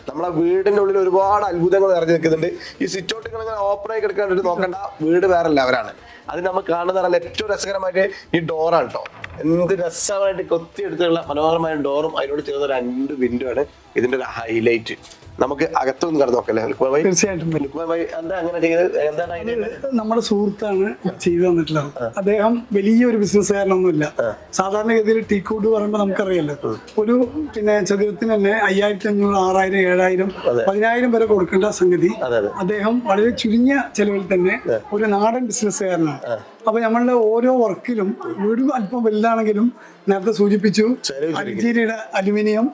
നമ്മളെ വീടിന്റെ ഉള്ളിൽ ഒരുപാട് അത്ഭുതങ്ങൾ നിറഞ്ഞു നിൽക്കുന്നുണ്ട്. ഈ സിറ്റ് ഔട്ടുകൾ ഇങ്ങനെ ഓപ്പൺ ആയി കിടക്കാണ്ട് നോക്കണ്ട, വീട് വേറെ ലെവലാണ്. അത് നമ്മൾ കാണുന്ന പറഞ്ഞാൽ ഏറ്റവും രസകരമായിട്ട് ഈ ഡോറാണ് കേട്ടോ. എന്ത് രസമായിട്ട് കൊത്തിയെടുത്തുള്ള മനോഹരമായ ഡോറും അതിനോട് ചേർന്ന 2 വിൻഡോ ആണ് ഇതിന്റെ ഒരു ഹൈലൈറ്റ്. നമുക്ക് അകത്തൊന്നും കടന്നു നോക്കല്ലേ തീർച്ചയായിട്ടും. എന്താ അങ്ങനെ ചെയ്തത്? എന്താണ് നമ്മുടെ സുഹൃത്താണ് ചെയ്തു തന്നിട്ടുള്ളത്. അദ്ദേഹം വലിയൊരു ബിസിനസ്സുകാരനൊന്നുമില്ല. സാധാരണഗതിയിൽ ടീക്കൂട്ട് പറയുമ്പോൾ നമുക്കറിയാലോ, ഒരു ചതുരത്തിന് തന്നെ 5500, 6000, 7000, 10000 വരെ കൊടുക്കേണ്ട സംഗതി അദ്ദേഹം വളരെ ചുരുങ്ങിയ ചെലവിൽ തന്നെ ഒരു നാടൻ ബിസിനസ്സുകാരനാണ്. അപ്പൊ നമ്മളുടെ ഓരോ വർക്കിലും വീട് അല്പം വലുതാണെങ്കിലും നേരത്തെ സൂചിപ്പിച്ചു അൾജീരിയയുടെ അലുമിനിയം.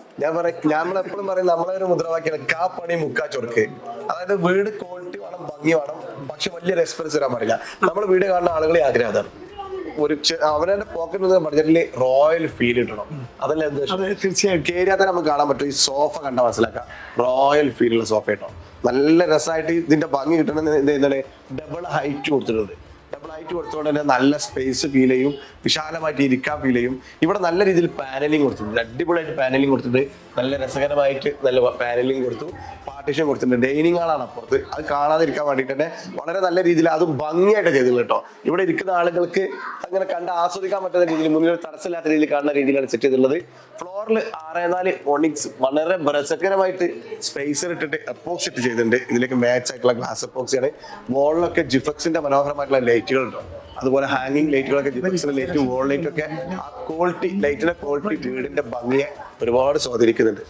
നമ്മളെപ്പോഴും പറയും നമ്മളെ ഒരു മുദ്രാവാക്യാണ് കാ പണി മുക്കാ ചൊറുക്ക്. അതായത് വീട് ക്വാളിറ്റി വേണം, ഭംഗി വേണം, പക്ഷെ വലിയൊരു എക്സ്പെൻസ് വരാൻ പാടില്ല. നമ്മൾ വീട് കാണുന്ന ആളുകളെ ആഗ്രഹം അതാണ്. ഒരു അവരുടെ പോക്കറ്റ് ബഡ്ജറ്റില് റോയൽ ഫീൽ കിട്ടണം. അതല്ലേ തീർച്ചയായും കേരിയാൽ തന്നെ നമുക്ക് കാണാൻ പറ്റും. ഈ സോഫ കണ്ട മനസ്സിലാക്കാം, റോയൽ ഫീൽ ഉള്ള സോഫ കേട്ടോ. നല്ല രസമായിട്ട് ഇതിന്റെ ഭംഗി കിട്ടണമെന്ന് ഡബിൾ ഹൈറ്റ് കൊടുത്തിട്ടുണ്ട്. ഡബിൾ ഹൈറ്റ് കൊടുത്തുകൊണ്ട് തന്നെ നല്ല സ്പേസ് ഫീൽ ചെയ്യും, വിശാലമായിട്ട് ഇരിക്കാൻ ഫീൽ ചെയ്യും. ഇവിടെ നല്ല രീതിയിൽ പാനലിംഗ് കൊടുത്തിട്ടുണ്ട്, അടിപൊളിയായിട്ട് പാനലിംഗ് കൊടുത്തിട്ടുണ്ട്. നല്ല രസകരമായിട്ട് നല്ല പാനലിംഗ് കൊടുത്തു, പാർട്ടീഷൻ കൊടുത്തിട്ടുണ്ട്. ഡൈനിങ് ഹാളാണ് അപ്പുറത്ത്. അത് കാണാതിരിക്കാൻ വേണ്ടിയിട്ട് തന്നെ വളരെ നല്ല രീതിയിൽ അതും ഭംഗിയായിട്ട് ചെയ്തിട്ടുള്ളത് കേട്ടോ. ഇവിടെ ഇരിക്കുന്ന ആളുകൾക്ക് അങ്ങനെ കണ്ട് ആസ്വദിക്കാൻ പറ്റുന്ന രീതിയിൽ, മുന്നിൽ തടസ്സമില്ലാത്ത രീതിയിൽ കാണുന്ന രീതിയിലാണ് സെറ്റ് ചെയ്തിട്ടുള്ളത്. ഫ്ലോറിൽ 6x4 ഓണിക്സ് വളരെ രസകരമായിട്ട് സ്പേസർ ഇട്ടിട്ട് എപ്പോക്സി ഇട്ട് ചെയ്തിട്ടുണ്ട്. ഇതിലേക്ക് മാച്ച് ആയിട്ടുള്ള ഗ്ലാസ് എപ്പോക്സിയാണ്. വോളിലൊക്കെ ജിഫക്സിന്റെ മനോഹരമായിട്ടുള്ള ലൈറ്റുകൾ ഉണ്ടോ, അതുപോലെ ഹാങ്ങിങ് ലൈറ്റുകളൊക്കെ, ജിഫക്സിന്റെ ലൈറ്റ്, വോൾ ലൈറ്റ് ഒക്കെ. ആ ക്വാളിറ്റി, ലൈറ്റിന്റെ ക്വാളിറ്റി വീടിന്റെ ഭംഗിയെ ഒരുപാട് സ്വാധീനിക്കുന്നുണ്ട്.